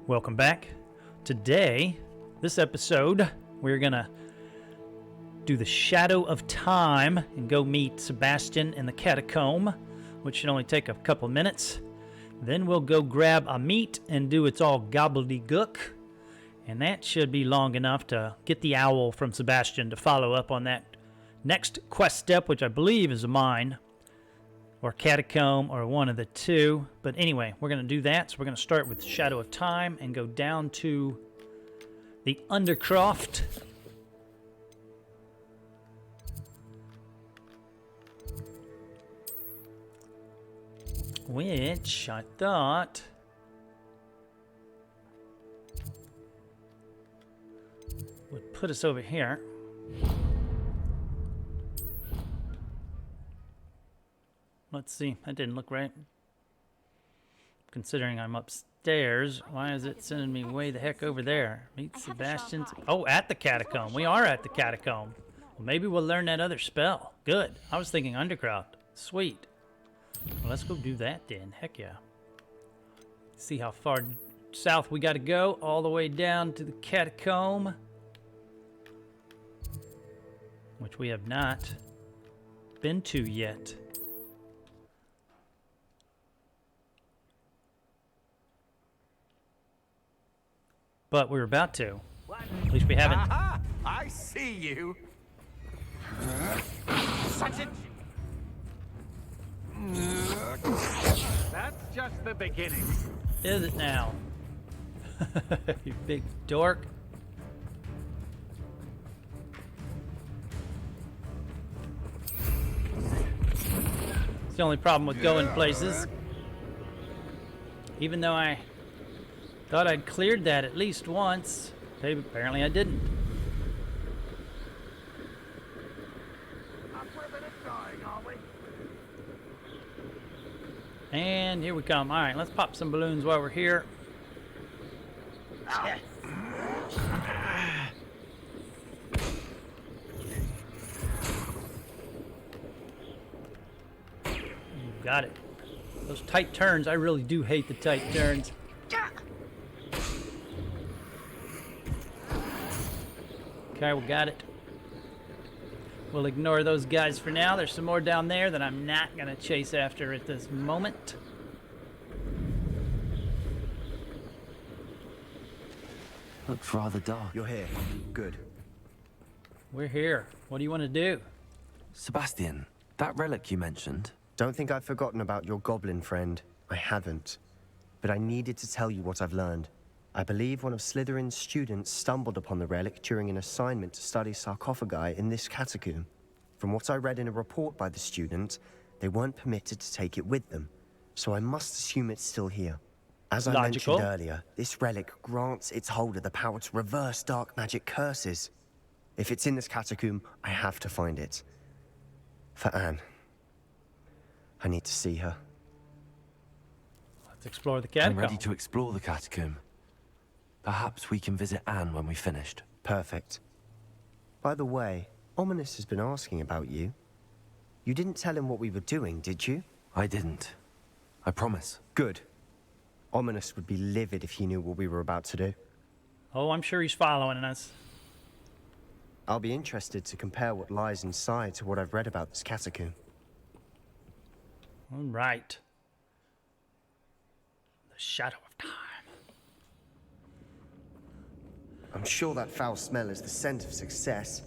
Welcome back. Today, this episode, we're gonna do the Shadow of Time and go meet Sebastian in the Catacomb, which should only take a couple minutes. Then we'll go grab Amit and do its all Gobbledegook, and that should be long enough to get the owl from Sebastian to follow up on that next quest step, which I believe is a mine or Catacomb or one of the two. But anyway, we're going to do that. So we're going to start with Shadow of Time and go down to the Undercroft. Which I thought would put us over here. Let's see, that didn't look right. Considering I'm upstairs, why is it sending me way the heck over there? Meet Sebastian's. Oh, at the Catacomb. We are at the Catacomb. Well, maybe we'll learn that other spell. Good. I was thinking Undercroft. Sweet. Well, let's go do that then. Heck yeah. See how far south we got to go. All the way down to the Catacomb, which we have not been to yet. But we're about to. At least we haven't. Aha! I see you. Such a... That's just the beginning. Is it now? You big dork. It's the only problem with going places. Even though I thought I'd cleared that at least once, apparently I didn't. And here we come. All right, let's pop some balloons while we're here. You got it. Those tight turns, I really do hate the tight turns. Okay, we got it. We'll ignore those guys for now. There's some more down there that I'm not going to chase after at this moment. Looks rather dark. You're here. Good. We're here. What do you want to do? Sebastian, that relic you mentioned. Don't think I've forgotten about your goblin friend. I haven't. But I needed to tell you what I've learned. I believe one of Slytherin's students stumbled upon the relic during an assignment to study sarcophagi in this catacomb. From what I read in a report by the student, they weren't permitted to take it with them, so I must assume it's still here. As I mentioned earlier, this relic grants its holder the power to reverse dark magic curses. If it's in this catacomb, I have to find it. For Anne. I need to see her. Let's explore the catacomb. I'm ready to explore the catacomb. Perhaps we can visit Anne when we've finished. Perfect. By the way, Ominous has been asking about you. You didn't tell him what we were doing, did you? I didn't. I promise. Good. Ominous would be livid if he knew what we were about to do. Oh, I'm sure he's following us. I'll be interested to compare what lies inside to what I've read about this catacomb. All right. The Shadow of Time. I'm sure that foul smell is the scent of success.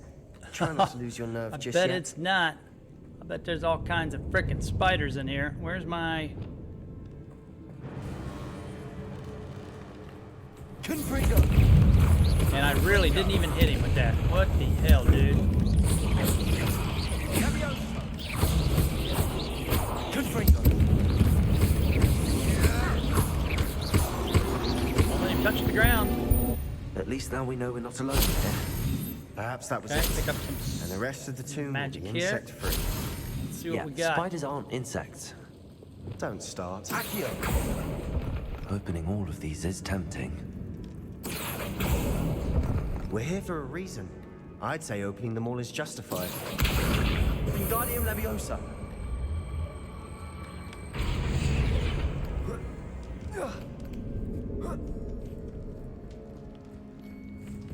Try not to lose your nerve just I yet. bet it's not. I bet there's all kinds of frickin' spiders in here. Where's my... And I really didn't even hit him with that. What the hell, dude? Won't let him touch the ground. At least now we know we're not alone here. Perhaps that was Okay, it. pick up some And the rest of the tomb magic will be here. insect-free. Let's see what we got. Spiders aren't insects. Don't start. Opening all of these is tempting. We're here for a reason. I'd say opening them all is justified. Wingardium Leviosa.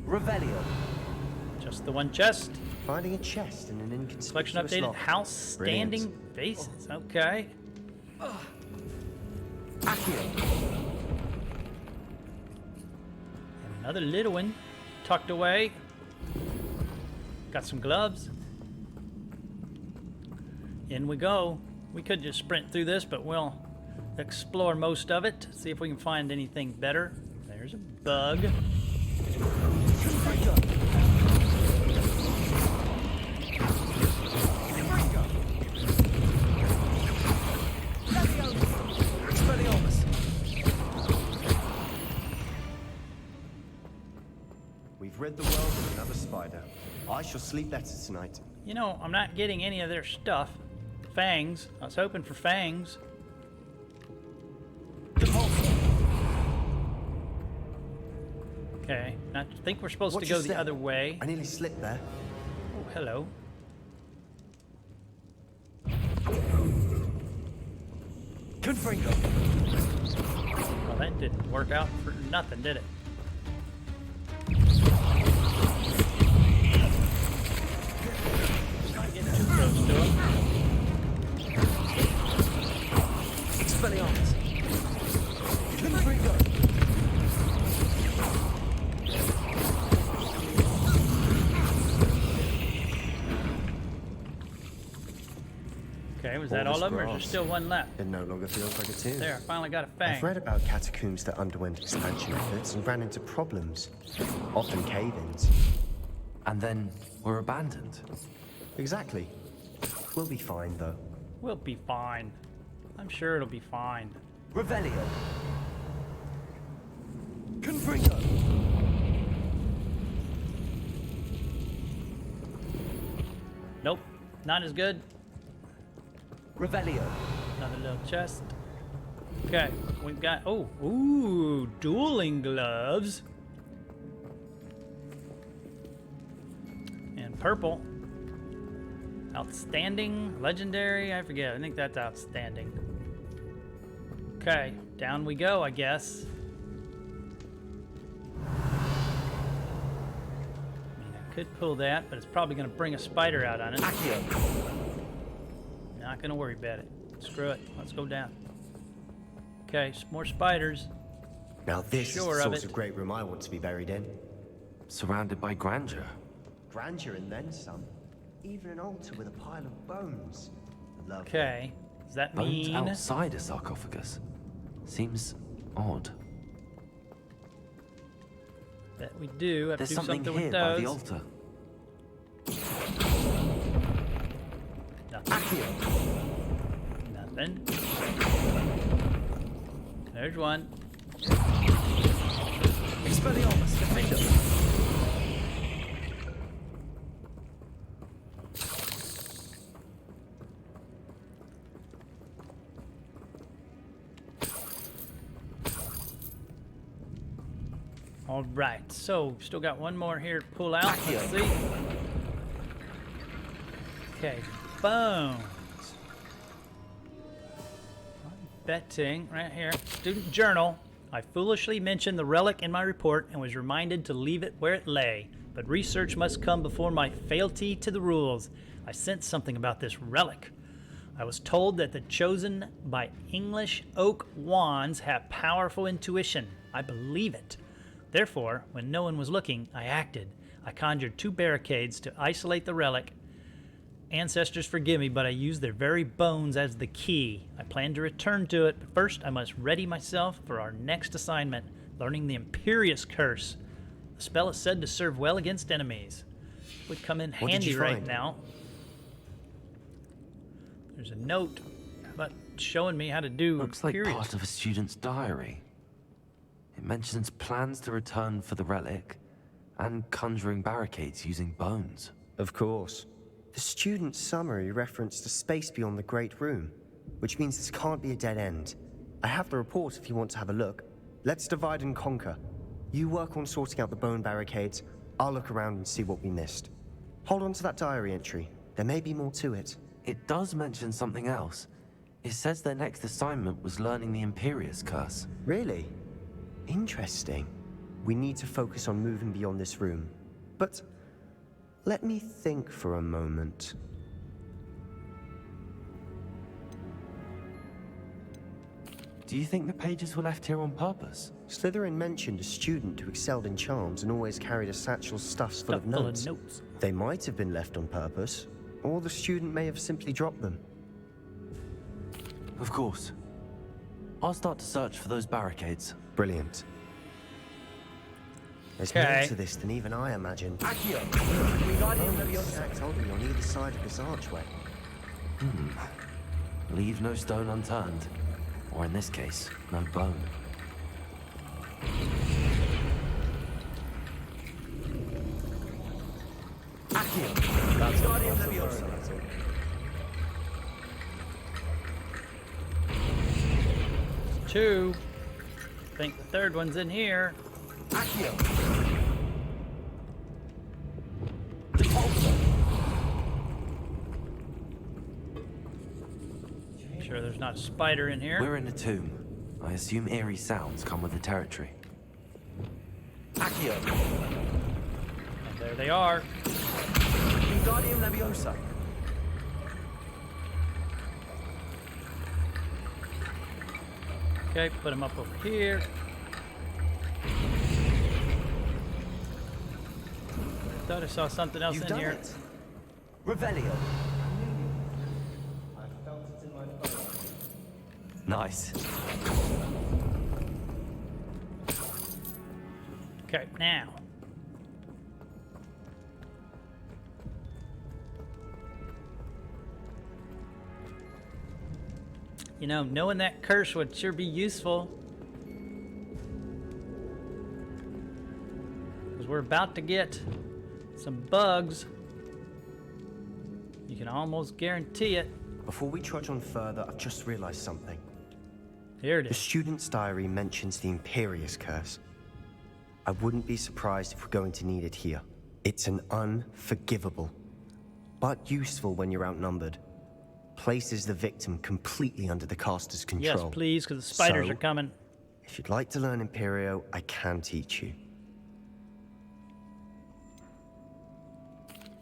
Revelio. Just the one chest. Finding a chest in an inconspicuous Collection updated. lock. House standing vases. Okay. Accio. And another little one tucked away. Got some gloves. In we go. We could just sprint through this, but we'll explore most of it. See if we can find anything better. There's a bug. We've rid the world of another spider. I shall sleep better tonight. You know, I'm not getting any of their stuff. Fangs. I was hoping for fangs. Okay, I think we're supposed What to go just the then? other way. I nearly slipped there. Oh, hello. Confringo. Well, that didn't work out for nothing, did it? Not getting too close to him. Expelliarmus. Confringo. Okay, was that All all this of them, or is there grass. still one left? It no longer feels like a tomb. There, I finally got a I've fang. read about catacombs that underwent expansion efforts and ran into problems, often cave-ins. And then were abandoned. Exactly. We'll be fine, though. We'll be fine. I'm sure it'll be fine. Revelio. Confringo. Nope, not as good. Revelio. Another little chest. Okay, we've got, ooh, dueling gloves. And purple. Outstanding, legendary, I forget. I think that's outstanding. Okay, down we go, I guess. I mean, I could pull that, but it's probably going to bring a spider out on it. Accio. Not going to worry about it. Screw it. Let's go down. Okay, some more spiders. Now this Sure is of the sort it. of great room I want to be buried in. Surrounded by grandeur. Grandeur and then some. Even an altar with a pile of bones. Lovely. Okay, does that Bones mean... outside a sarcophagus. Seems odd. that we do have There's to do something something here with by those? the altar. Nothing. Accio. Nothing. There's one. Expelliarmus. Defendo. All right, so still got one more here to pull out. Let's see. Okay, bones. I'm betting right here. Student journal. I foolishly mentioned the relic in my report and was reminded to leave it where it lay. But research must come before my fealty to the rules. I sensed something about this relic. I was told that the chosen by English oak wands have powerful intuition. I believe it. Therefore, when no one was looking, I acted. I conjured 2 barricades to isolate the relic. Ancestors forgive me, but I used their very bones as the key. I plan to return to it, but first I must ready myself for our next assignment, learning the Imperious Curse. The spell is said to serve well against enemies. Would come in What did handy you right find? now. There's a note about showing me how to do Looks like Imperious. part of a student's diary. It mentions plans to return for the relic and conjuring barricades using bones. Of course. The student's summary referenced a space beyond the Great Room, which means this can't be a dead end. I have the report if you want to have a look. Let's divide and conquer. You work on sorting out the bone barricades. I'll look around and see what we missed. Hold on to that diary entry. There may be more to it. It does mention something else. It says their next assignment was learning the Imperious Curse. Really? Interesting. We need to focus on moving beyond this room. But let me think for a moment. Do you think the pages were left here on purpose? Slytherin mentioned a student who excelled in charms and always carried a satchel stuffed full of notes. They might have been left on purpose, or the student may have simply dropped them. Of course. I'll start to search for those barricades. Brilliant. There's more to this than even I imagined. Accio. Oh, Wingardium there's Leviosa. stacks holding me on either side of this archway. Leave no stone unturned. Or in this case, no bone. Accio. Wingardium Leviosa. 2. I think the third one's in here. Accio. Sure there's not a spider in here. We're in a tomb. I assume eerie sounds come with the territory. Accio. And there they are. Wingardium Leviosa. Okay, put them up over here. I thought I saw something else You've in done here. it. Revelio. Nice. Okay, now. You know, knowing that curse would sure be useful. Because we're about to get some bugs. You can almost guarantee it. Before we trudge on further, I've just realized something. Here it The is. student's diary mentions the Imperious curse. I wouldn't be surprised if we're going to need it here. It's an unforgivable, but useful when you're outnumbered. Places the victim completely under the caster's control. Yes, please, because the spiders So, are coming. If you'd like to learn Imperio, I can teach you.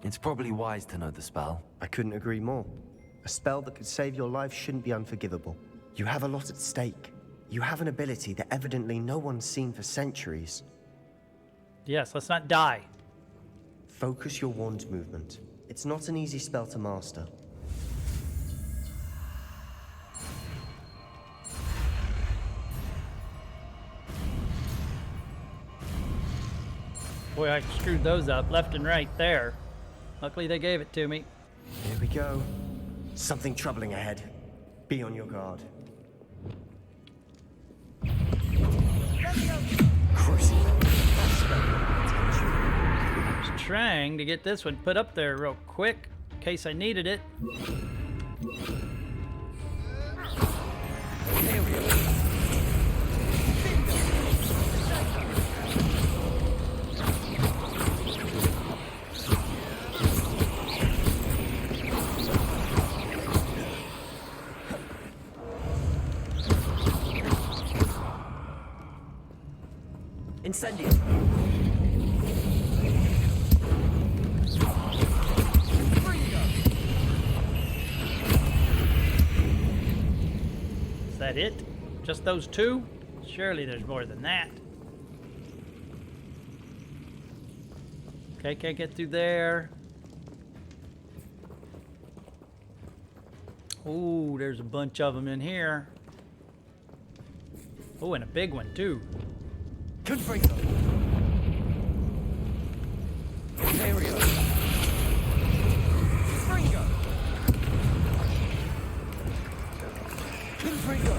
It's probably wise to know the spell. I couldn't agree more. A spell that could save your life shouldn't be unforgivable. You have a lot at stake. You have an ability that evidently no one's seen for centuries. Yes, let's not die. Focus your wand movement. It's not an easy spell to master. Boy, I screwed those up left and right there. Luckily they gave it to me. Here we go. Something troubling ahead. Be on your guard. Just trying to get this one put up there real quick in case I needed it. Incendio. Is that it? Just those two? Surely there's more than that. Okay, can't get through there. Ooh, there's a bunch of them in here. Oh, and a big one too. Confringo. Imperio. Fringo. Confringo.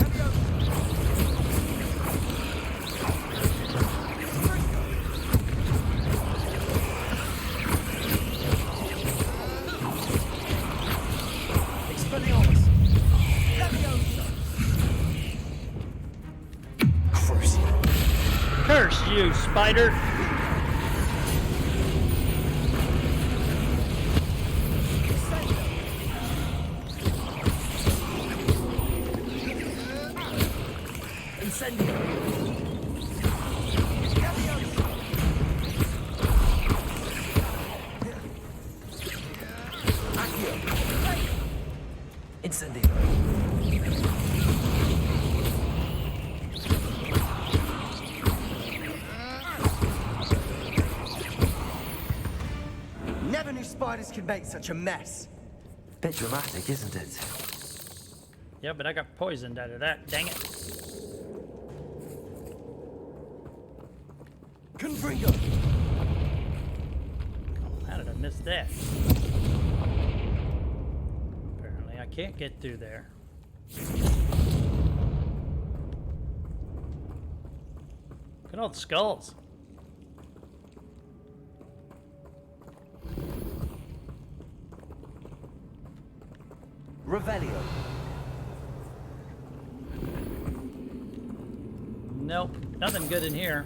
Expelliarmus. Leviosa. Curse you, spider! Incendio. Leviosa. spiders can make such a mess? Bit dramatic, isn't it? Yeah, but I got poisoned out of that. Dang it. Confringo. How did I miss that? Apparently, I can't get through there. Look at all the skulls. Revelio. Nope, nothing good in here.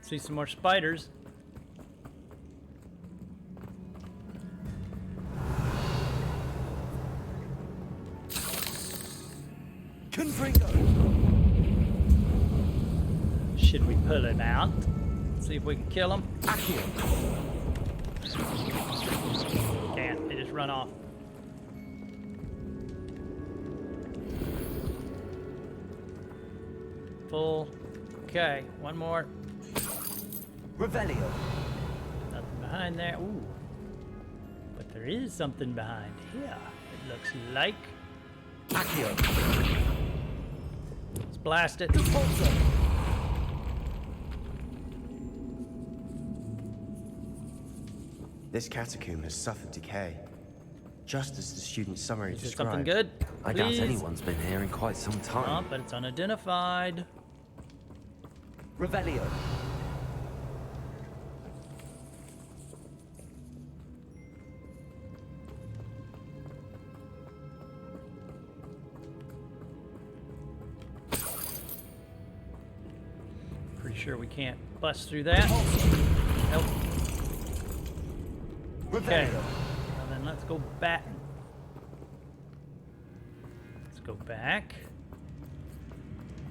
See some more spiders. Confringo. Should we pull him out? See if we can kill him. Accio. Can't, they just run off. Full. Okay, one more. Revelio. Nothing behind there. Ooh. But there is something behind here. It looks like. Accio. Let's blast it. Repulsor. This catacomb has suffered decay, just as the student summary Is it described. something good? I doubt Please? anyone's been here in quite some Oh, time. but it's unidentified. Revelio. Pretty sure we can't bust through that. Nope. Okay. Revelio. Well, then let's go back. Let's go back.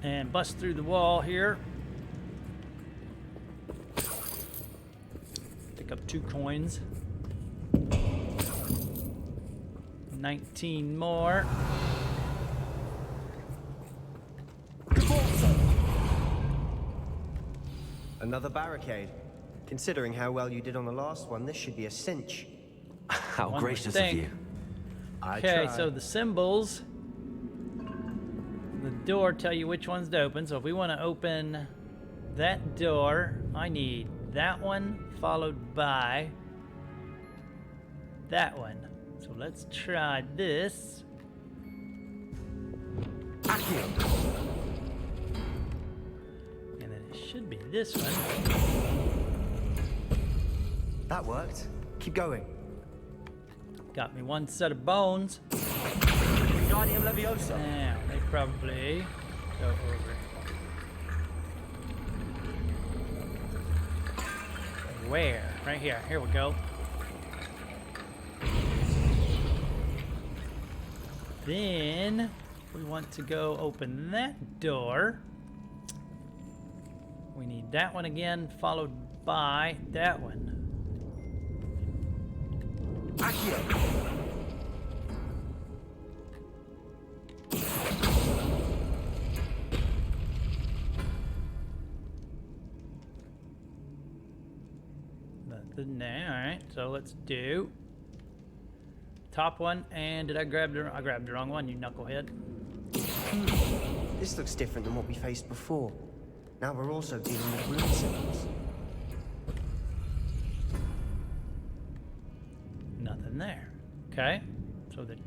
And bust through the wall here. Pick up 2 coins. 19 more. Repulsor. Another barricade. Considering how well you did on the last one, this should be a cinch. How One would gracious of think. you. I Okay, tried. so the symbols, the door tell you which one's to open. So if we want to open that door, I need that one followed by that one. So let's try this. Accio. And then it should be this one. That worked. Keep going. Got me 1 set of bones. Guardium Leviosa. Now, they probably go over. Where? Right here. Here we go. Then we want to go open that door. We need that one again, followed by that one. Accio. Nothing there. All right, so let's do top one. And did I grab the? I grabbed the wrong one. You knucklehead. This looks different than what we faced before. Now we're also dealing with rune symbols. Nothing there. Okay, so the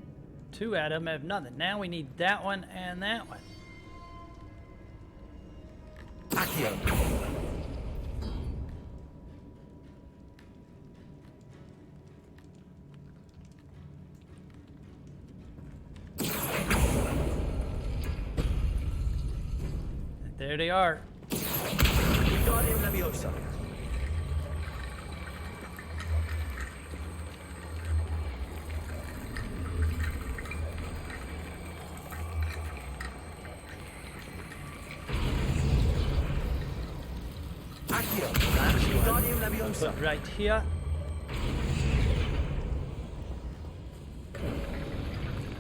2 out of them have nothing. Now we need that one and that one. Accio. There they are. Guardium Leviosa. Accio. Guardium Leviosa. Put right here.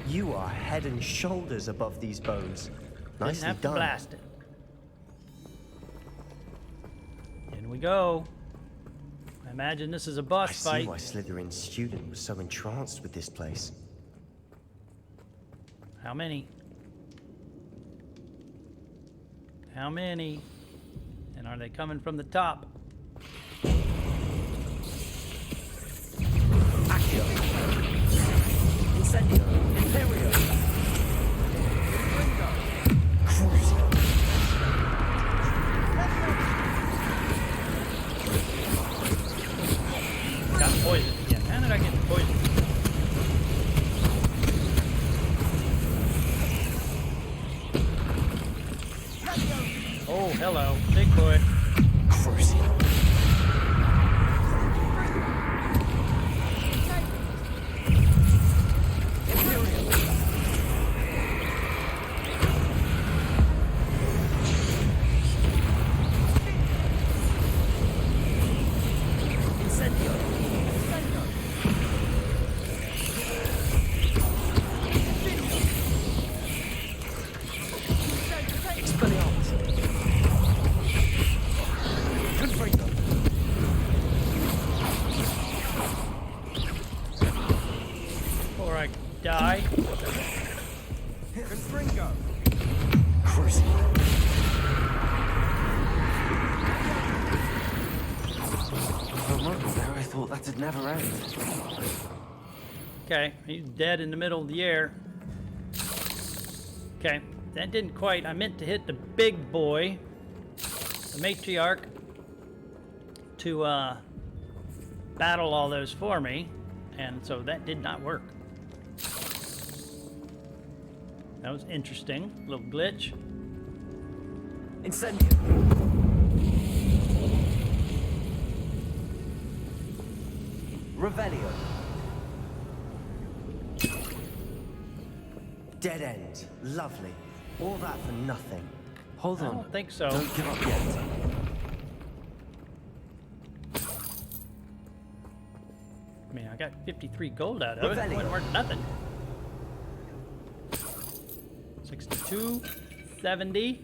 You are head and shoulders above these bones. Didn't Nicely have to done. blast it. In we go. I imagine this is a I boss see fight. why Slytherin's student was so entranced with this place. How many? How many? And are they coming from the top? Accio. Incendio. Imperio. Crucio. Got poisoned again. How did I get poisoned? Oh, hello. Big boy. Crucio. Before I die. Confringo. Crucio. For a moment there, I thought that'd never end. Okay, he's dead in the middle of the air. Okay, that didn't quite. I meant to hit the big boy, the matriarch, to battle all those for me, and so that did not work. That was interesting. Little glitch. Incendio. Revelio. Dead end. Lovely. All that for nothing. Hold I on. don't think so. Don't give up yet. I mean, I got 53 gold out of it. It Rebellion. wasn't worth nothing. 62, 70.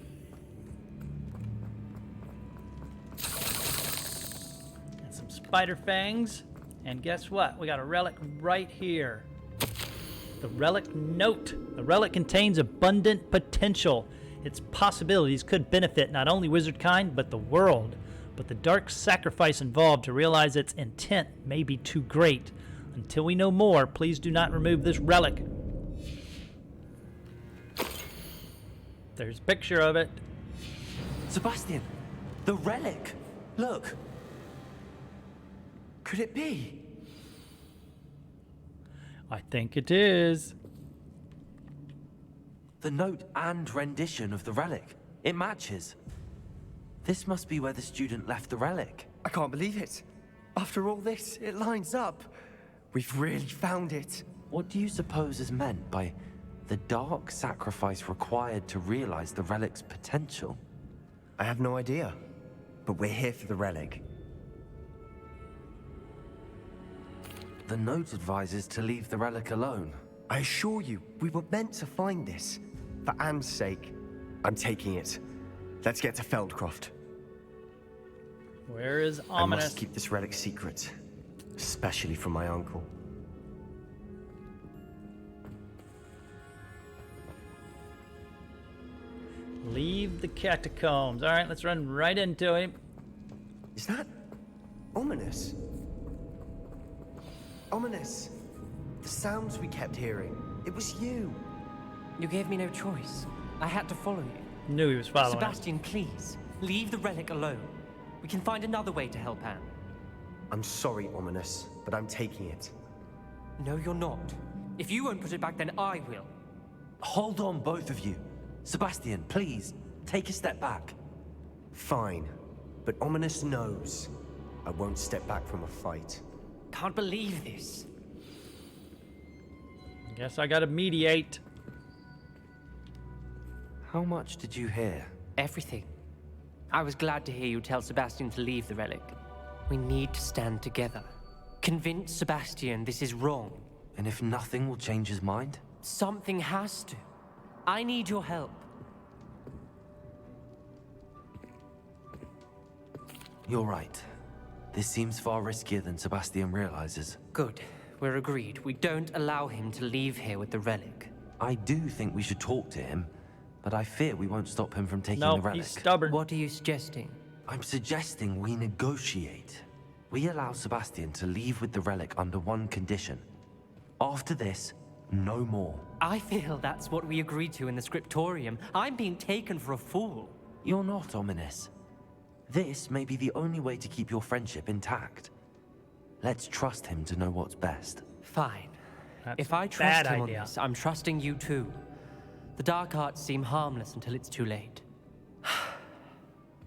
And some spider fangs. And guess what? We got a relic right here. The Relic Note. The relic contains abundant potential. Its possibilities could benefit not only wizard kind, but the world. But the dark sacrifice involved to realize its intent may be too great. Until we know more, please do not remove this relic. There's a picture of it. Sebastian, the relic. Look. Could it be? I think it is. The note and rendition of the relic. It matches. This must be where the student left the relic. I can't believe it. After all this, it lines up. We've really found it. What do you suppose is meant by the dark sacrifice required to realize the relic's potential? I have no idea. But we're here for the relic. The note advises to leave the relic alone. I assure you, we were meant to find this. For Anne's sake, I'm taking it. Let's get to Feldcroft. Where is I ominous? must keep this relic secret. Especially from my uncle. Leave the catacombs. All right, let's run right into him. Is that ominous? Ominous. The sounds we kept hearing. It was you. You gave me no choice. I had to follow you. Knew he was following us. Sebastian, please, leave the relic alone. We can find another way to help Anne. I'm sorry, Ominous, but I'm taking it. No, you're not. If you won't put it back, then I will. Hold on, both of you. Sebastian, please, take a step back. Fine, but Ominous knows I won't step back from a fight. Can't believe this. Guess I gotta mediate. How much did you hear? Everything. I was glad to hear you tell Sebastian to leave the relic. We need to stand together. Convince Sebastian this is wrong. And if nothing will change his mind? Something has to. I need your help. You're right. This seems far riskier than Sebastian realizes. Good. We're agreed. We don't allow him to leave here with the relic. I do think we should talk to him, but I fear we won't stop him from taking the No, relic. he's stubborn. What are you suggesting? I'm suggesting we negotiate. We allow Sebastian to leave with the relic under one condition. After this, no more. I feel that's what we agreed to in the scriptorium. I'm being taken for a fool. You're not ominous. This may be the only way to keep your friendship intact. Let's trust him to know what's best. Fine. That's If I a trust bad him on idea. this, I'm trusting you too. The dark arts seem harmless until it's too late.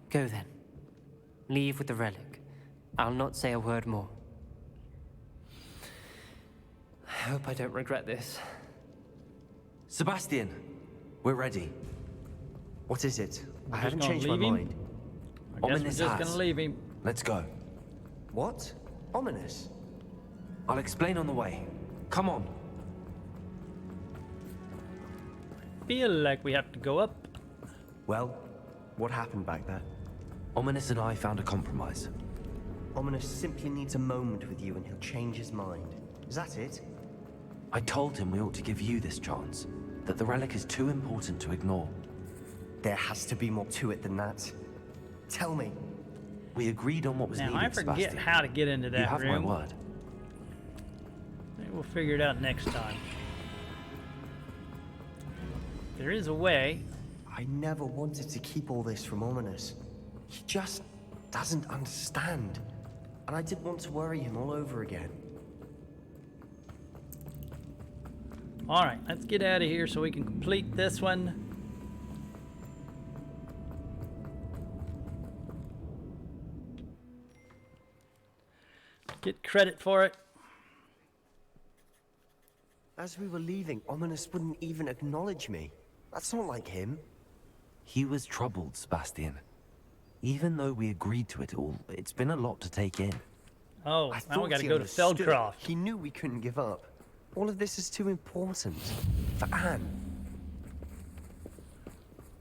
Go then. Leave with the relic. I'll not say a word more. I hope I don't regret this. Sebastian, we're ready. What is it? I just haven't gonna changed my leave him? mind. I guess we're Ominous just has. gonna leave him. Let's go. What? Ominous? I'll explain on the way. Come on. Feel like we have to go up. Well, what happened back there? Ominous and I found a compromise. Ominous simply needs a moment with you and he'll change his mind. Is that it? I told him we ought to give you this chance, that the relic is too important to ignore. There has to be more to it than that. Tell me. We agreed on what was Now, needed, I forget Sebastian. how to get into that You have room. my word. Maybe we'll figure it out next time. There is a way. I never wanted to keep all this from Ominous. He just doesn't understand. And I didn't want to worry him all over again. Alright, let's get out of here so we can complete this one. Get credit for it. As we were leaving, Ominous wouldn't even acknowledge me. That's not like him. He was troubled, Sebastian. Even though we agreed to it all, it's been a lot to take in. Oh, I now thought we gotta he go to understood. Feldcroft. He knew we couldn't give up. All of this is too important. For Anne.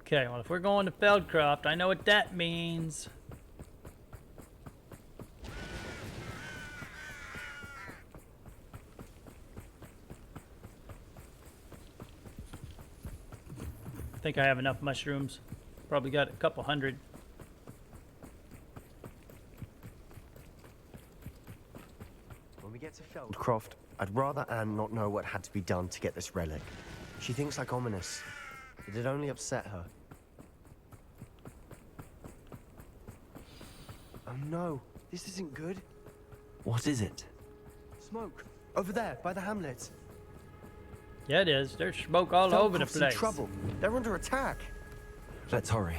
Okay, well, if we're going to Feldcroft, I know what that means. I think I have enough mushrooms. Probably got a couple hundred. When we get to Feldcroft, I'd rather Anne not know what had to be done to get this relic. She thinks like Ominous. It'd only upset her. Oh no, this isn't good. What is it? Smoke. Over there, by the hamlet. Yeah, it is. There's smoke all over the Feldcroft's in place. trouble. They're under attack. Let's hurry.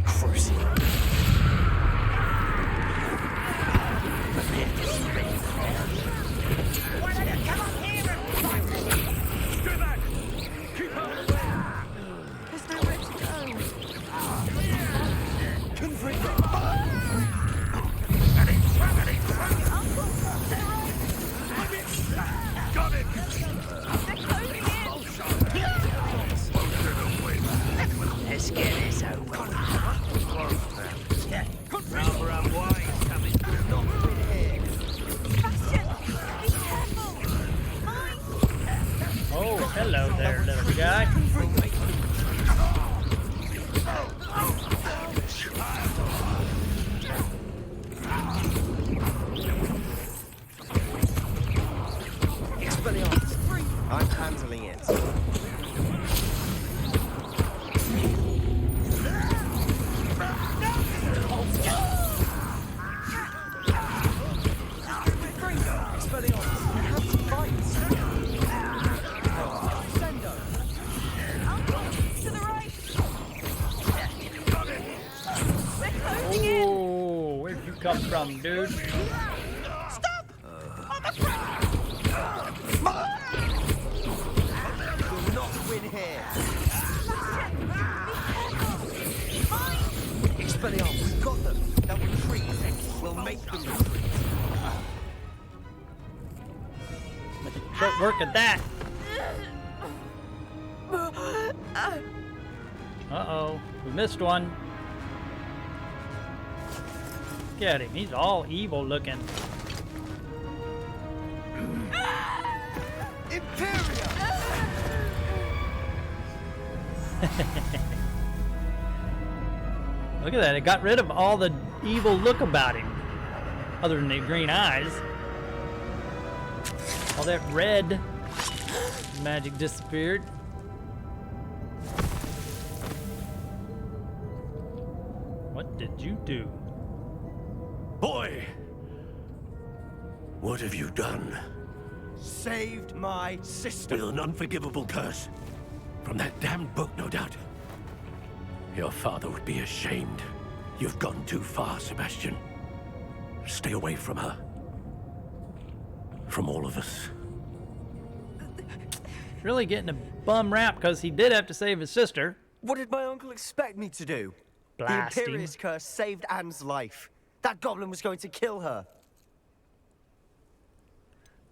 Cruising. Let's get this over. Rather unwise coming through. Not Oh, hello there, little guy. I'm handling it. Oh, where'd you come from, dude? Will not win here. Expelliarmus, we've got them. They'll retreat. We'll make them retreat. Short work at that. Uh-oh. We missed one. Look at him. He's all evil looking. Imperio! Look at that. It got rid of all the evil look about him. Other than the green eyes. All that red magic disappeared. What did you do? Boy! What have you done? Saved my sister. With an unforgivable curse. From that damned book, no doubt. Your father would be ashamed. You've gone too far, Sebastian. Stay away from her. From all of us. Really getting a bum rap because he did have to save his sister. What did my uncle expect me to do? Blast The him. Imperious curse saved Anne's life. That goblin was going to kill her.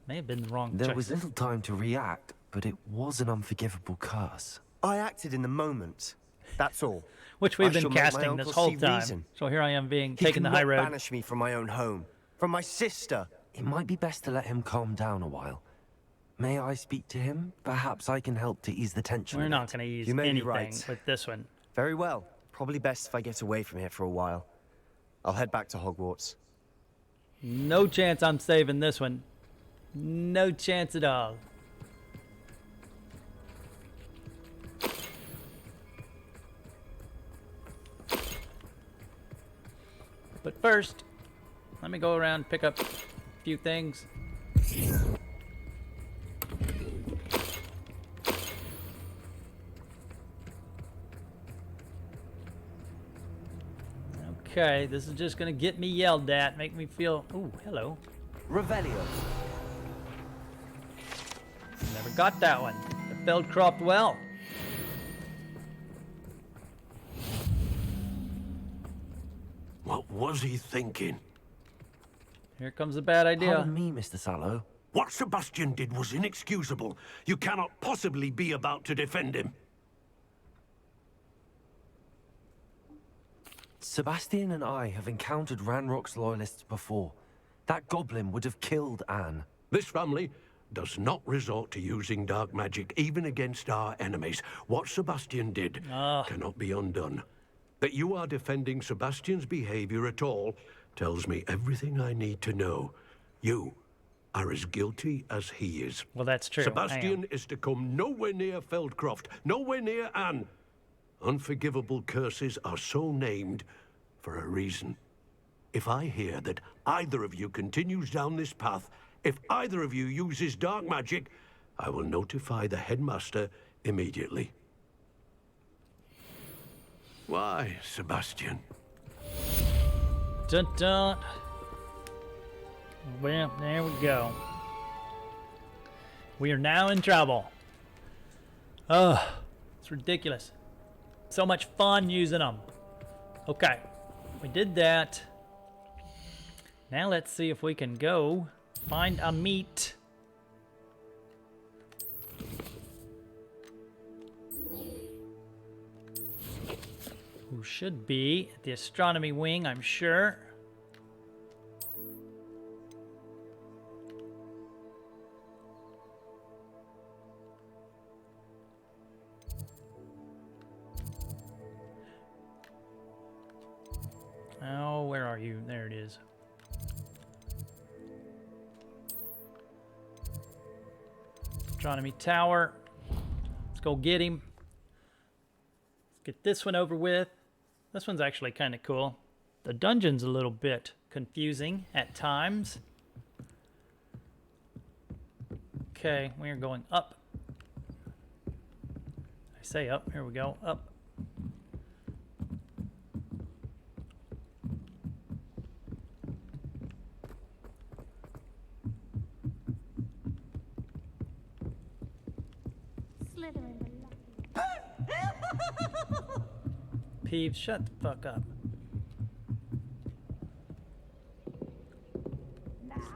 May have been the wrong There choice. was little time to react, but it was an unforgivable curse. I acted in the moment. That's all. Which we've I been shall make my casting this uncle whole see time. reason. So here I am being He taking the high cannot road. banish me from my own home. From my sister. It might be best to let him calm down a while. May I speak to him? Perhaps I can help to ease the tension. We're a not bit. going to use You may be anything right. with this one. Very well. Probably best if I get away from here for a while. I'll head back to Hogwarts. No chance I'm saving this one. No chance at all. But first, let me go around and pick up a few things. Okay, this is just gonna get me yelled at, make me feel, ooh, hello. Revelio. Never got that one. The Feldcroft well. What was he thinking? Here comes a bad idea. Pardon me, Mr. Sallow. What Sebastian did was inexcusable. You cannot possibly be about to defend him. Sebastian and I have encountered Ranrok's loyalists before. That goblin would have killed Anne. This family does not resort to using dark magic even against our enemies. What Sebastian did cannot be undone. That you are defending Sebastian's behavior at all tells me everything I need to know. You are as guilty as he is. Well, that's true. I am. Sebastian is to come nowhere near Feldcroft, nowhere near Anne. Unforgivable curses are so named for a reason. If I hear that either of you continues down this path, if either of you uses dark magic, I will notify the headmaster immediately. Why, Sebastian? Dun dun. Well, there we go. We are now in trouble. Ugh, it's ridiculous. So much fun using them. Okay, we did that. Now let's see if we can go find Amit. Who should be at the astronomy wing, I'm sure. Oh, where are you? There it is. Astronomy tower. Let's go get him. Let's get this one over with. This one's actually kind of cool. The dungeon's a little bit confusing at times. Okay, we are going up. I say up. Here we go. Up. Peeves, shut the fuck up.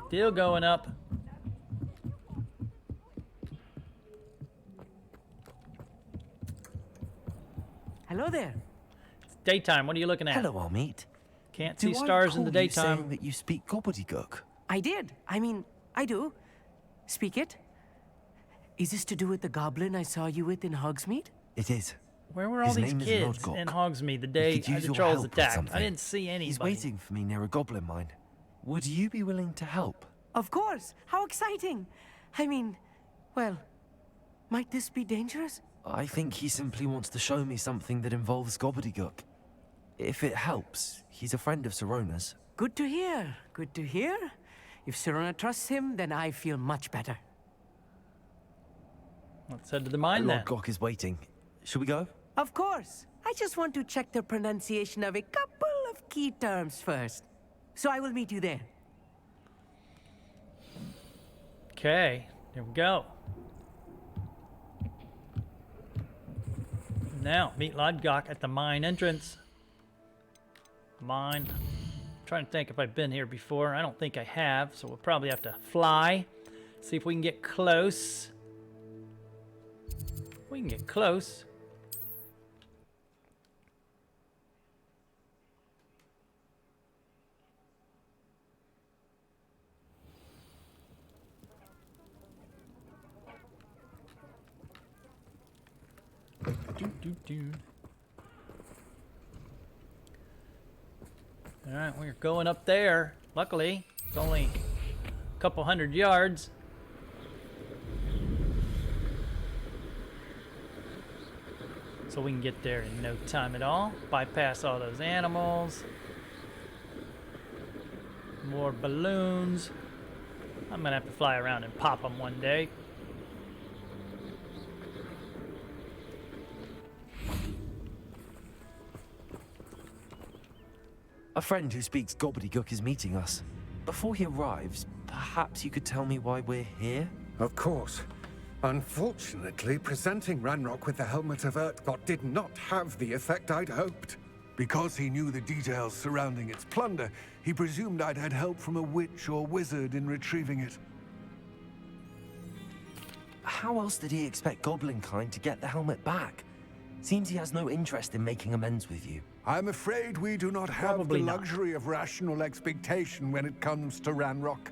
Still going up. Hello there. It's daytime. What are you looking at? Hello, Amit. Can't Do see I stars in the recall you daytime. saying that you speak Gobbledegook? I did. I mean, I do. Speak it. Is this to do with the goblin I saw you with in Hogsmeade? It is. Where were all His these name is kids Lodgok. in Hogsmeade the We day could use the your trolls help with attacked? I something. didn't see anybody. He's waiting for me near a goblin mine. Would you be willing to help? Of course. How exciting. I mean, well, might this be dangerous? I think he simply wants to show me something that involves Gobbledegook. If it helps, he's a friend of Sirona's. Good to hear. Good to hear. If Sirona trusts him, then I feel much better. Let's head to the mine then. Lodgok is waiting. Should we go? Of course. I just want to check the pronunciation of a couple of key terms first. So I will meet you there. Okay, here we go. Now, meet Lodgok at the mine entrance. Mine. I'm trying to think if I've been here before. I don't think I have, so we'll probably have to fly. See if we can get close. We can get close. Alright, we're going up there. Luckily, it's only a couple 100 yards. So we can get there in no time at all. Bypass all those animals. More balloons. I'm gonna have to fly around and pop them one day. A friend who speaks Gobbledegook is meeting us. Before he arrives, perhaps you could tell me why we're here? Of course. Unfortunately, presenting Ranrok with the Helmet of Urtkot did not have the effect I'd hoped. Because he knew the details surrounding its plunder, he presumed I'd had help from a witch or wizard in retrieving it. How else did he expect Goblinkind to get the helmet back? Seems he has no interest in making amends with you. I'm afraid we do not have Probably the not. luxury of rational expectation when it comes to Ranrok.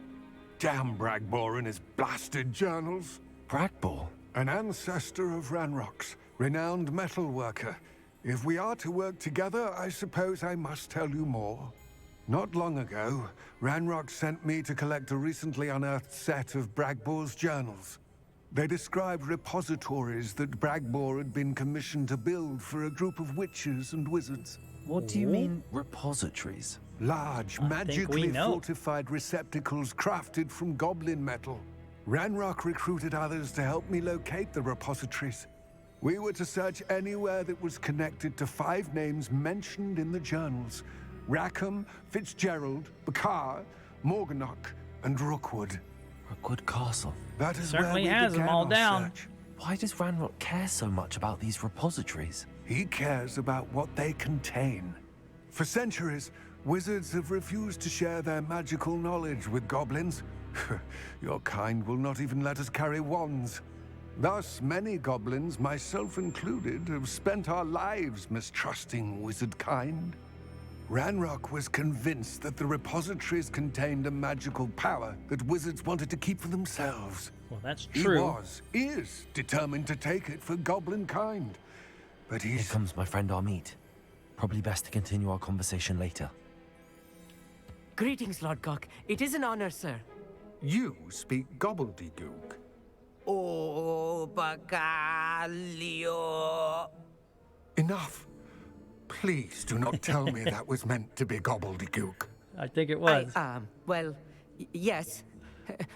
Damn Bragbor and his blasted journals. Bragbor? An ancestor of Ranrock's, renowned metal worker. If we are to work together, I suppose I must tell you more. Not long ago, Ranrock sent me to collect a recently unearthed set of Bragbor's journals. They described repositories that Bragbor had been commissioned to build for a group of witches and wizards. What do you mean, repositories? Large, I think magically we know. fortified receptacles crafted from goblin metal. Ranrok recruited others to help me locate the repositories. We were to search anywhere that was connected to 5 names mentioned in the journals: Rackham, Fitzgerald, Bakar, Morganach, and Rookwood. Rookwood Castle. That is Certainly where we has them began all our down. search. Why does Ranrok care so much about these repositories? He cares about what they contain. For centuries, wizards have refused to share their magical knowledge with goblins. Your kind will not even let us carry wands. Thus, many goblins, myself included, have spent our lives mistrusting wizard kind. Ranrok was convinced that the repositories contained a magical power that wizards wanted to keep for themselves. Well, that's He true. is determined to take it for goblin kind. But Here he's... comes my friend Amit. Probably best to continue our conversation later. Greetings, Lodgok. It is an honor, sir. You speak Gobbledegook. Oh, Bacalio. Enough. Please do not tell me that was meant to be Gobbledegook. I think it was. Well, yes.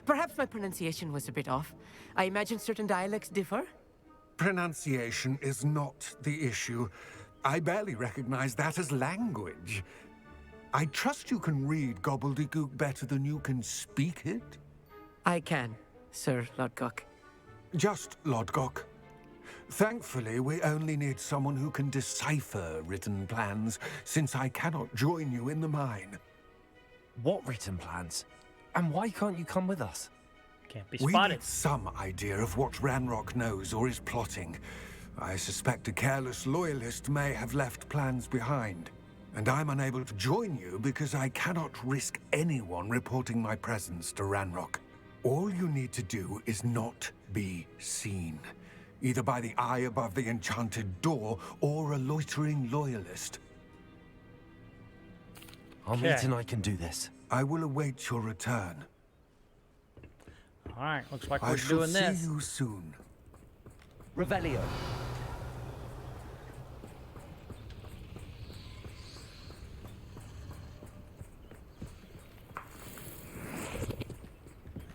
Perhaps my pronunciation was a bit off. I imagine certain dialects differ. Pronunciation is not the issue. I barely recognize that as language. I trust you can read Gobbledegook better than you can speak it. I can, Sir Lodgok. Just Lodgok. Thankfully, we only need someone who can decipher written plans, since I cannot join you in the mine. What written plans? And why can't you come with us? Can't be We spotted. need some idea of what Ranrok knows or is plotting. I suspect a careless loyalist may have left plans behind. And I'm unable to join you because I cannot risk anyone reporting my presence to Ranrok. All you need to do is not be seen, either by the eye above the enchanted door or a loitering loyalist. Amit and I can do this. I will await your return. All right, looks like I we're shall doing this. see you soon. Revelio.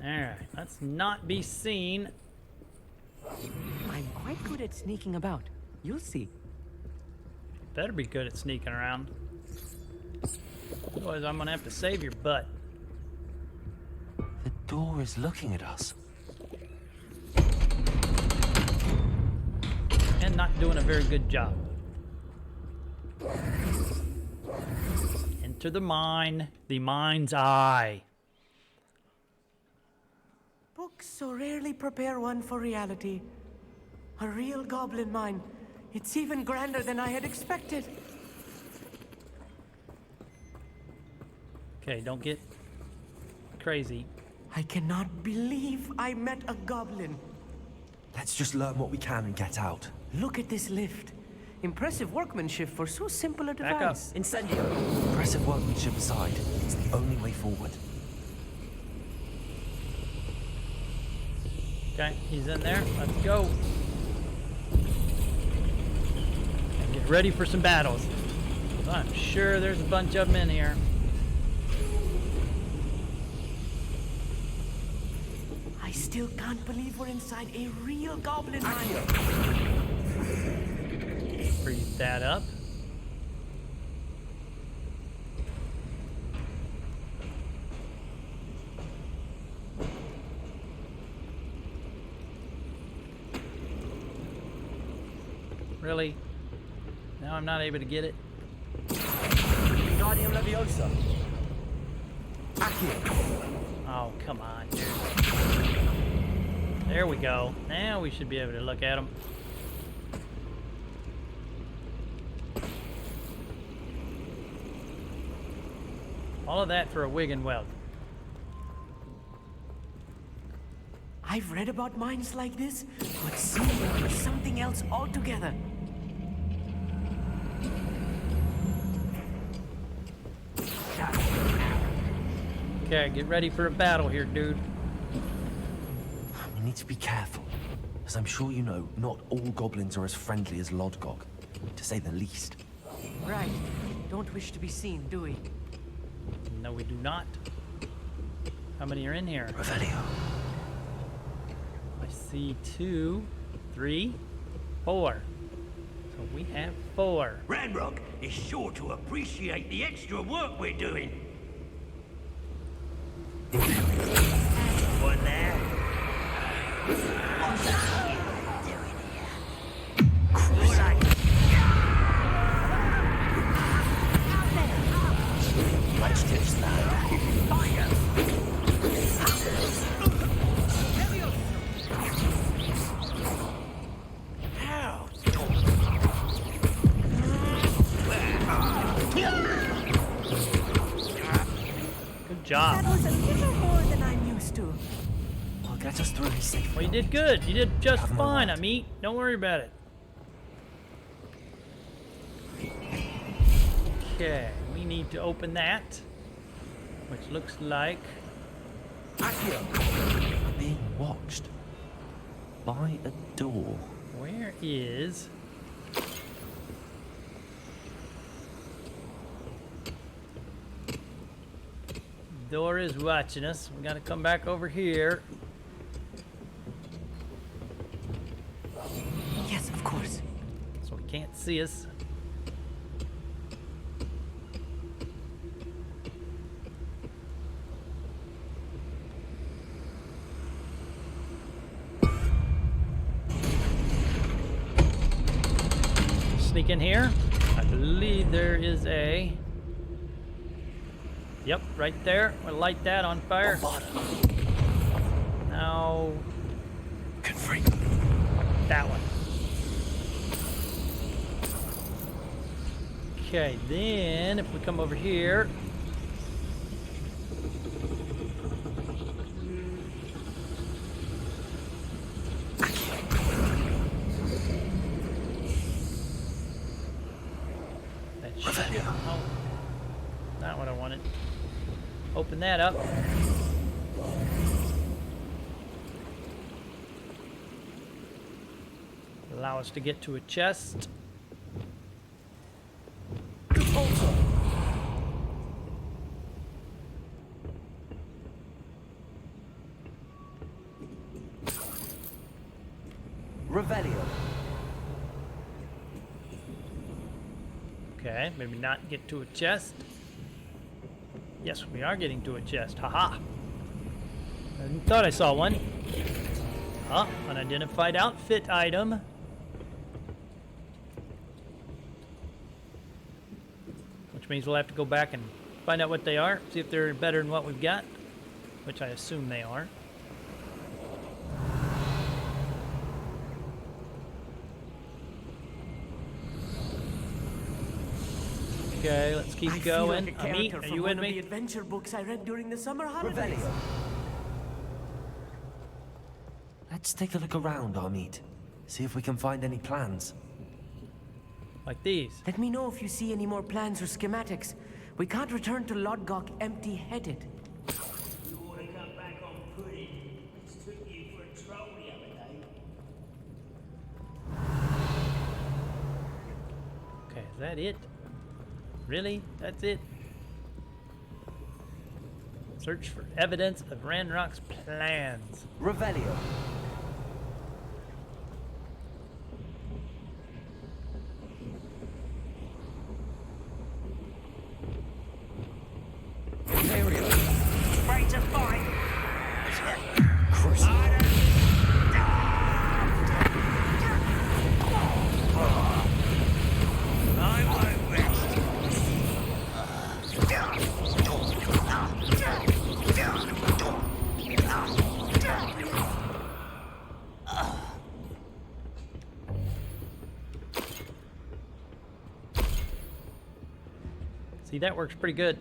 All right, let's not be seen. I'm quite good at sneaking about. You'll see. Better be good at sneaking around. Otherwise, I'm gonna have to save your butt. The door is looking at us. And not doing a very good job. Enter the mine, the mind's eye. Books so rarely prepare one for reality. A real goblin mine. It's even grander than I had expected. Okay, don't get crazy. I cannot believe I met a goblin. Let's just learn what we can and get out. Look at this lift. Impressive workmanship for so simple a Back up. device. Incendio. Impressive workmanship aside, it's the only way forward. Okay, he's in there. Let's go. And get ready for some battles. I'm sure there's a bunch of them in here. I still can't believe we're inside a real goblin mine. Freeze that up. Really? Now I'm not able to get it? Guardian Leviosa. Oh, come on, dude. There we go. Now we should be able to look at them. All of that for a wig and welt. I've read about mines like this, but seeing one is something else altogether. Okay, get ready for a battle here, dude. We need to be careful. As I'm sure you know, not all goblins are as friendly as Lodgok, to say the least. Right. Don't wish to be seen, do we? No, we do not. How many are in here? Revelio. I see 2, 3, 4. So we have 4. Ranrok is sure to appreciate the extra work we're doing. One there. What's that doing here? You're like... Let's just fire! Good job. That was a little more than I'm used to. I'll get us through safely. Well, you did good. You did just Have my fine, word. Amit. Don't worry about it. Okay, we need to open that, which looks like... Being watched by a door. Where is... Door is watching us. We gotta come back over here. Yes, of course. So he can't see us. Sneak in here. I believe there is a... Yep, right there. We'll light that on fire. Now... Confree. that one. Okay, then if we come over here. That should, oh, not what I wanted. Open that up. Allow us to get to a chest. Revelio. Okay, maybe not get to a chest. Yes, we are getting to a chest. Haha. I thought I saw one. Ah, unidentified outfit item. Which means we'll have to go back and find out what they are. See if they're better than what we've got. Which I assume they are. Okay, let's keep I going. feel like a Amit, character are from you one with of me? the adventure books I read during the summer holidays. Revelio. Let's take a look around, Amit. See if we can find any plans. Like these. Let me know if you see any more plans or schematics. We can't return to Lodgok empty-headed. You ought to come back on pudding. Just took you for a troll the other day. Okay, is that it? Really? That's it? Search for evidence of Ranrok's plans. Revelio. Afraid to fight. I won't rest. See, that works pretty good.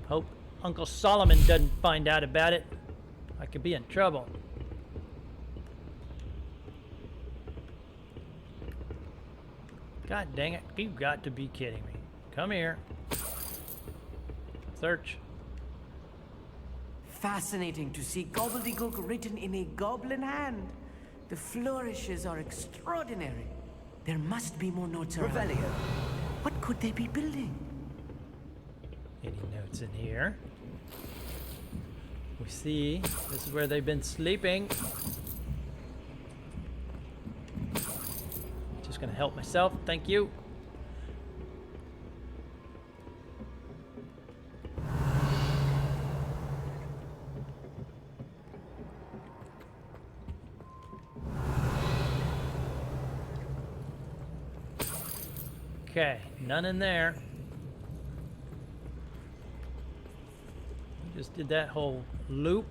Hope Uncle Solomon doesn't find out about it. I could be in trouble. God dang it. You've got to be kidding me. Come here. Search. Fascinating to see Gobbledegook written in a goblin hand. The flourishes are extraordinary. There must be more notes around. Revelio. What could they be building? Any notes in here? We see this is where they've been sleeping. Just gonna help myself, thank you. Okay, none in there. Just did that whole loop.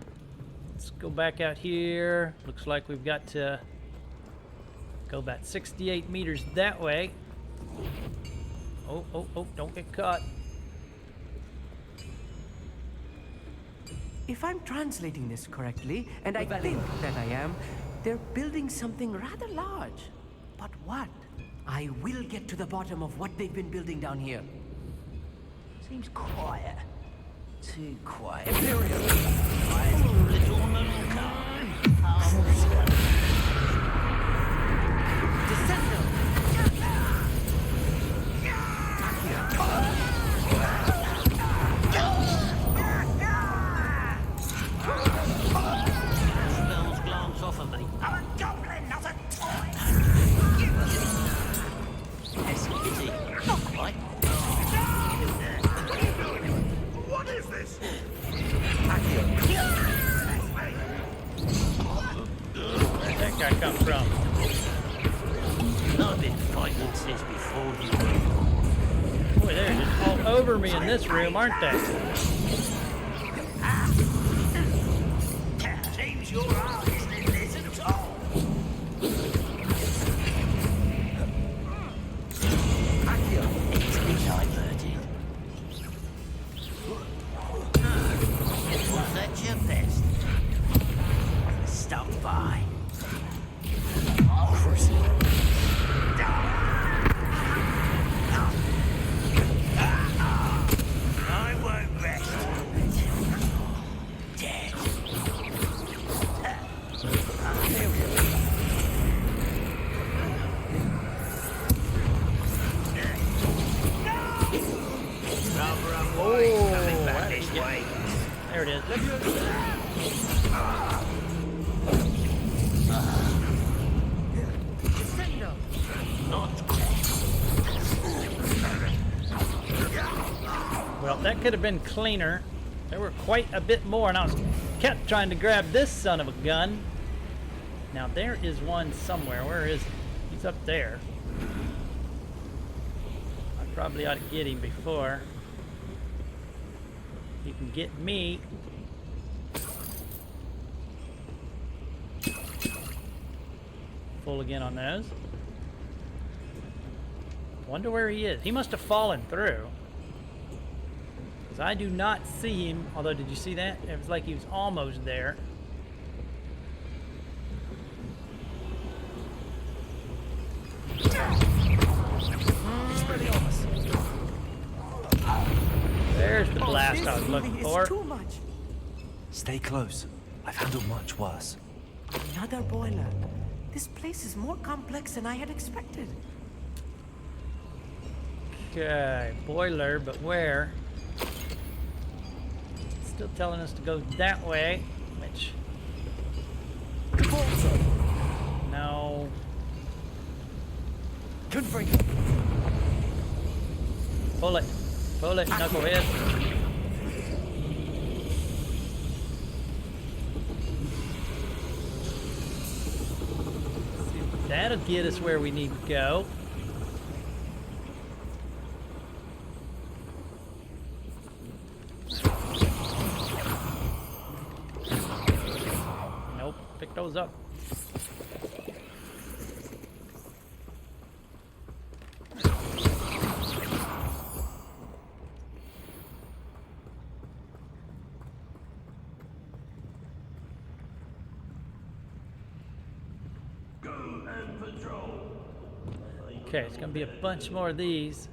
Let's go back out here. Looks like we've got to go about 68 meters that way. Oh, oh, oh, don't get caught. If I'm translating this correctly, and I think that I am, they're building something rather large. But what? I will get to the bottom of what they've been building down here. Seems quiet. Too quiet. Imperio. Oh, little Malika. Descendo! Spells glance off of me. I'm a goblin, not a toy. Yes, pity. Right. What is this? Where'd that guy come from? I've been fighting since before you. Boy, they're just all over me in this room, aren't they? Seems you're hardest in this at all. fine. I won't rest until you're dead. Coming back this way. There it is. Well, that could have been cleaner. There were quite a bit more, and I was kept trying to grab this son of a gun. Now there is one somewhere. Where is he? He's up there. I probably ought to get him before he can get me. Full again on those. Wonder where he is. He must have fallen through. Because I do not see him. Although, did you see that? It was like he was almost there. There's the blast I was looking for. Too much. Stay close. I've handled much worse. Another boiler. This place is more complex than I had expected. Okay, boiler, but where? Still telling us to go that way, which... No. Pull it. Pull it, knucklehead. That'll get us where we need to go. Nope, pick those up. Okay, it's gonna be a bunch more of these.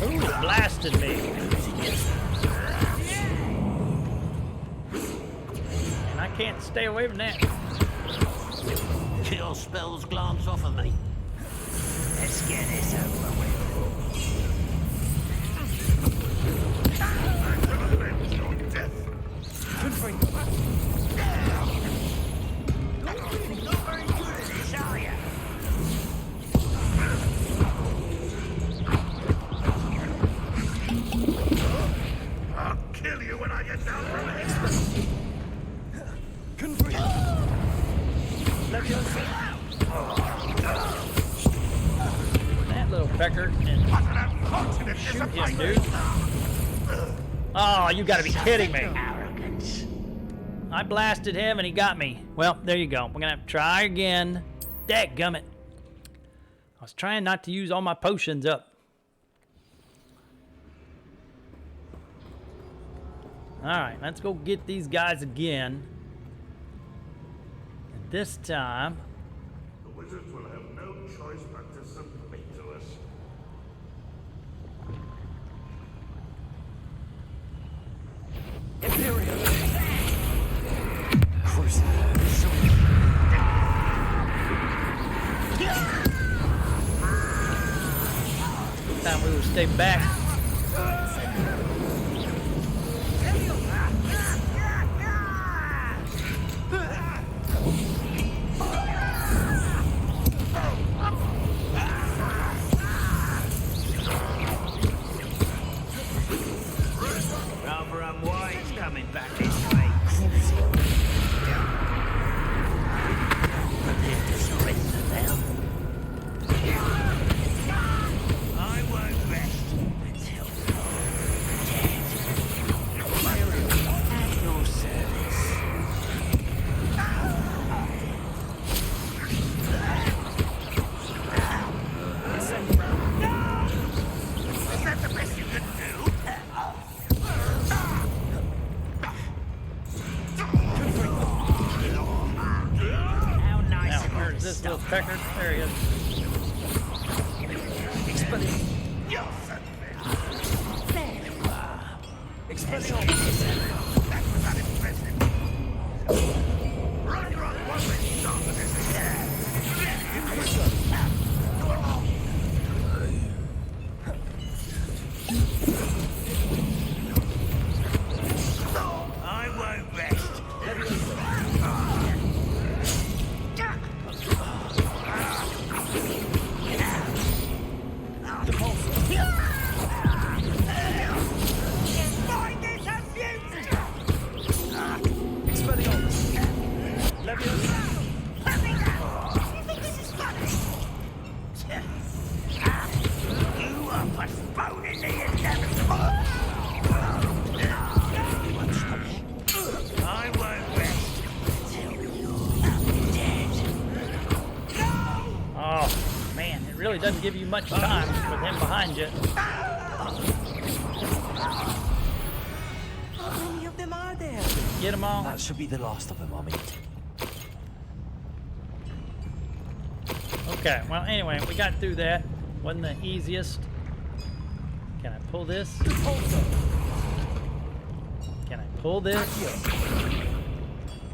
Ooh, it blasted me. And I can't stay away from that. Kill spells glance off of me. Let's get this over with. Not very good at this, are you? I'll kill you when I get down from it. That little pecker and shoot him, dude. Oh, you gotta be kidding me. I blasted him and he got me. Well, there you go. We're gonna have to try again. Dadgummit. I was trying not to use all my potions up. Alright, let's go get these guys again. And this time... The wizards will have no choice but to submit to us. Imperio. Time we would stay back. woodpecker. There he is. I won't rest. You are postponing the inevitable. I won't rest till you're dead. Oh, man, it really doesn't give you much time with him behind you. How many of them are there? Get them all. That should be the last of them, Amit. Okay, well, anyway, we got through that. Wasn't the easiest. Can I pull this? Can I pull this?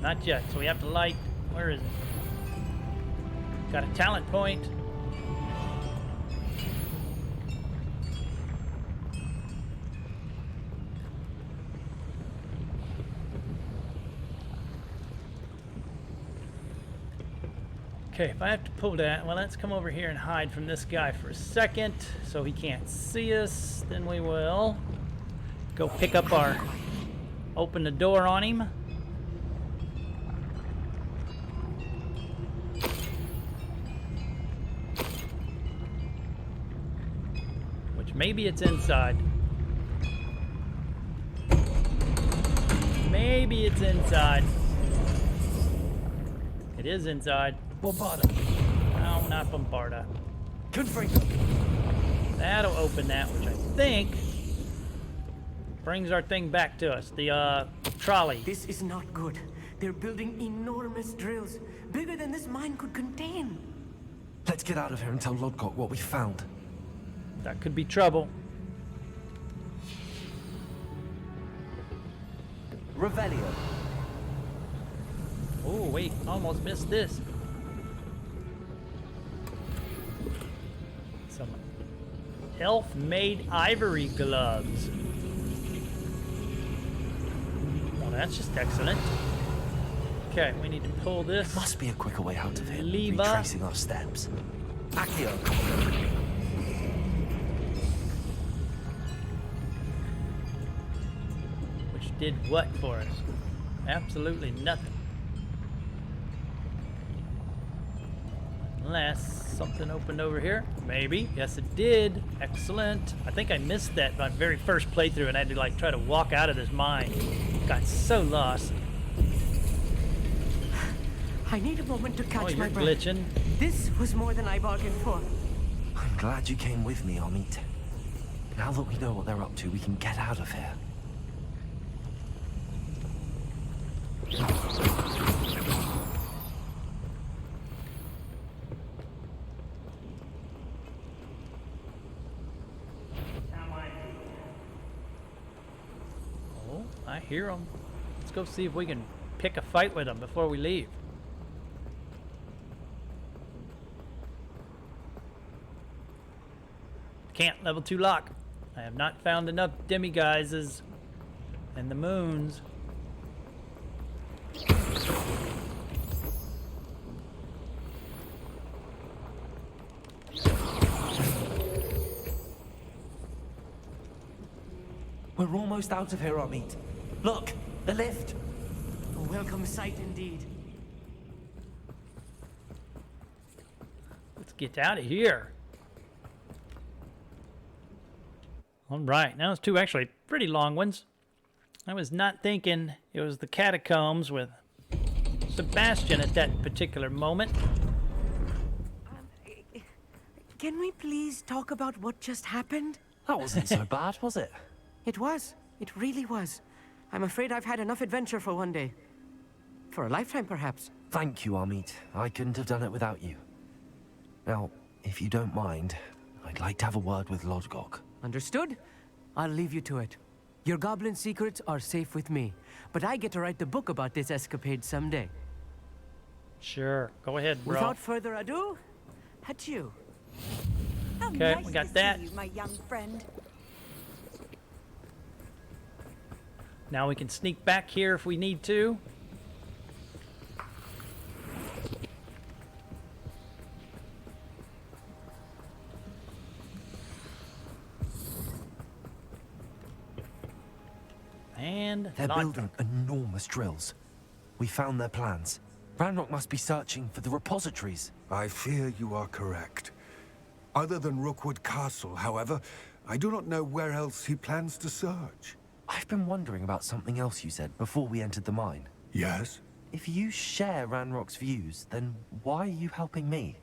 Not yet, so we have to light. Where is it? Got a talent point. Okay, if I have to pull that, well, let's come over here and hide from this guy for a second so he can't see us. Then we will go pick up our, open the door on him. Which maybe it's inside. Maybe it's inside. It is inside. Bombarda. No, not Bombarda. Confirm. That'll open that, which I think brings our thing back to us. The trolley. This is not good. They're building enormous drills, bigger than this mine could contain. Let's get out of here and tell Lodgok what we found. That could be trouble. Revelio. Oh, wait, almost missed this. Some elf-made ivory gloves. Well, that's just excellent. Okay, we need to pull this. Must be a quicker way out of here. Lever. Retracing our steps. Accio. Which did what for us? Absolutely nothing. Unless something opened over here. Maybe. Yes, it did. Excellent. I think I missed that my very first playthrough and I had to like try to walk out of this mine. Got so lost. I need a moment to catch Oh, my you're breath. glitching. This was more than I bargained for. I'm glad you came with me, Amit. Now that we know what they're up to, we can get out of here. Oh, I hear them. Let's go see if we can pick a fight with them before we leave. Can't level 2 lock. I have not found enough demiguises and the moons. We're almost out of here, Amit. Look, the lift. A welcome sight indeed. Let's get out of here. All right, now it's 2 actually pretty long ones. I was not thinking it was the Catacombs with Sebastian at that particular moment. Can we please talk about what just happened? That wasn't so bad, was it? It was. It really was. I'm afraid I've had enough adventure for one day. For a lifetime, perhaps. Thank you, Amit. I couldn't have done it without you. Now, if you don't mind, I'd like to have a word with Lodgok. Understood? I'll leave you to it. Your goblin secrets are safe with me, but I get to write the book about this escapade someday. Sure. Go ahead, bro. Without further ado, adieu. How Okay, nice we got to that. see you, my young friend. Now we can sneak back here if we need to. And They're Lodgok. building enormous drills. We found their plans. Ranrok must be searching for the repositories. I fear you are correct. Other than Rookwood Castle, however, I do not know where else he plans to search. I've been wondering about something else you said before we entered the mine. Yes? If you share Ranrock's views, then why are you helping me?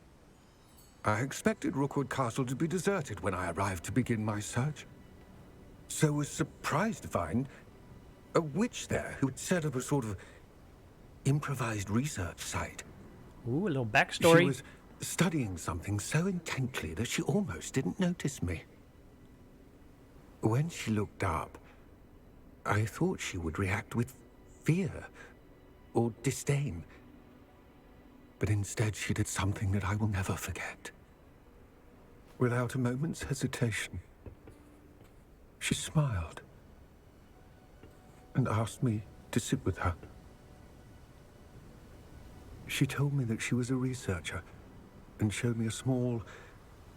I expected Rookwood Castle to be deserted when I arrived to begin my search. So was surprised to find a witch there who had set up a sort of improvised research site. Ooh, a little backstory. She was studying something so intently that she almost didn't notice me. When she looked up, I thought she would react with fear or disdain. But instead she did something that I will never forget. Without a moment's hesitation, she smiled and asked me to sit with her. She told me that she was a researcher and showed me a small,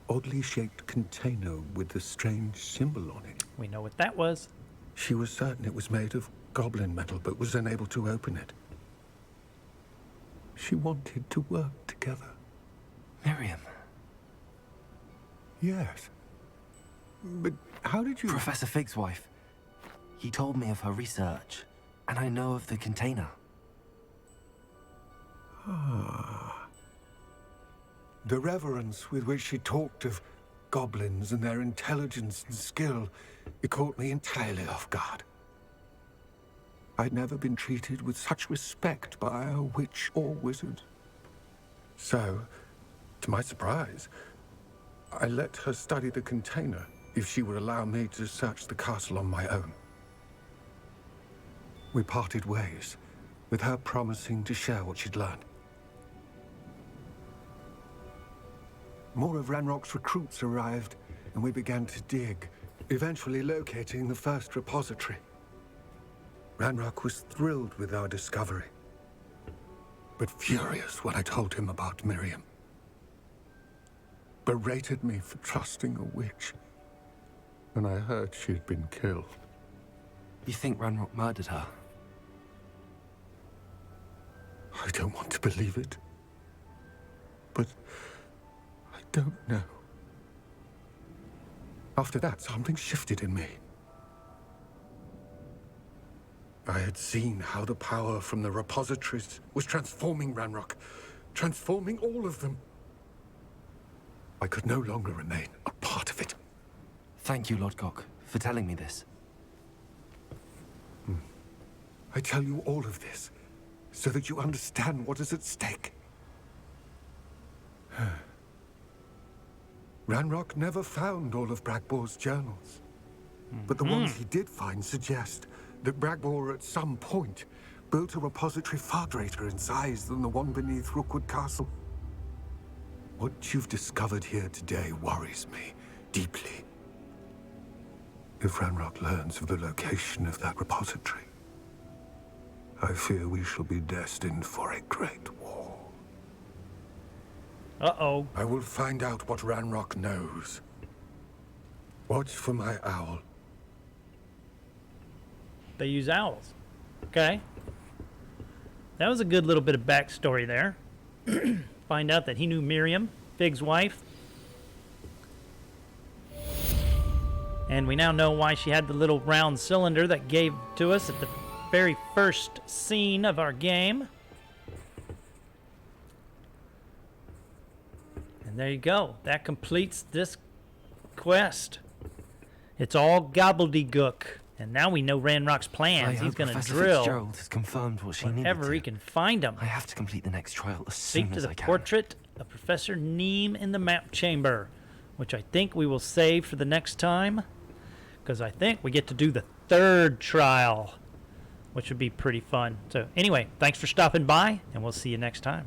oddly shaped container with a strange symbol on it. We know what that was. She was certain it was made of goblin metal, but was unable to open it. She wanted to work together. Miriam. Yes. But how did you... Professor Fig's wife. He told me of her research, and I know of the container. The reverence with which she talked of goblins and their intelligence and skill, it caught me entirely off guard. I'd never been treated with such respect by a witch or wizard. So, to my surprise, I let her study the container if she would allow me to search the castle on my own. We parted ways, with her promising to share what she'd learned. More of Ranrock's recruits arrived, and we began to dig, eventually locating the first repository. Ranrok was thrilled with our discovery, but furious when I told him about Miriam. Berated me for trusting a witch, and I heard she had been killed. You think Ranrock murdered her? I don't want to believe it, but I don't know. After that, something shifted in me. I had seen how the power from the repositories was transforming Ranrok, transforming all of them. I could no longer remain a part of it. Thank you, Lodgok, for telling me this. I tell you all of this so that you understand what is at stake. Ranrok never found all of Bragbor's journals, but the ones he did find suggest that Bragbor at some point built a repository far greater in size than the one beneath Rookwood Castle. What you've discovered here today worries me deeply. If Ranrok learns of the location of that repository, I fear we shall be destined for a great war. Uh-oh. I will find out what Ranrok knows. Watch for my owl. They use owls. Okay. That was a good little bit of backstory there. Find out that he knew Miriam, Fig's wife. And we now know why she had the little round cylinder that gave to us at the very first scene of our game. And there you go. That completes this quest. It's all gobbledygook. And now we know Ranrock's I plans. He's hope going to Professor drill Fitzgerald has confirmed what she needed wherever to. he can find him. I have to complete the next trial as Speak soon to as the I can. portrait of Professor Neem in the map chamber, which I think we will save for the next time, because I think we get to do the third trial, which would be pretty fun. So anyway, thanks for stopping by, and we'll see you next time.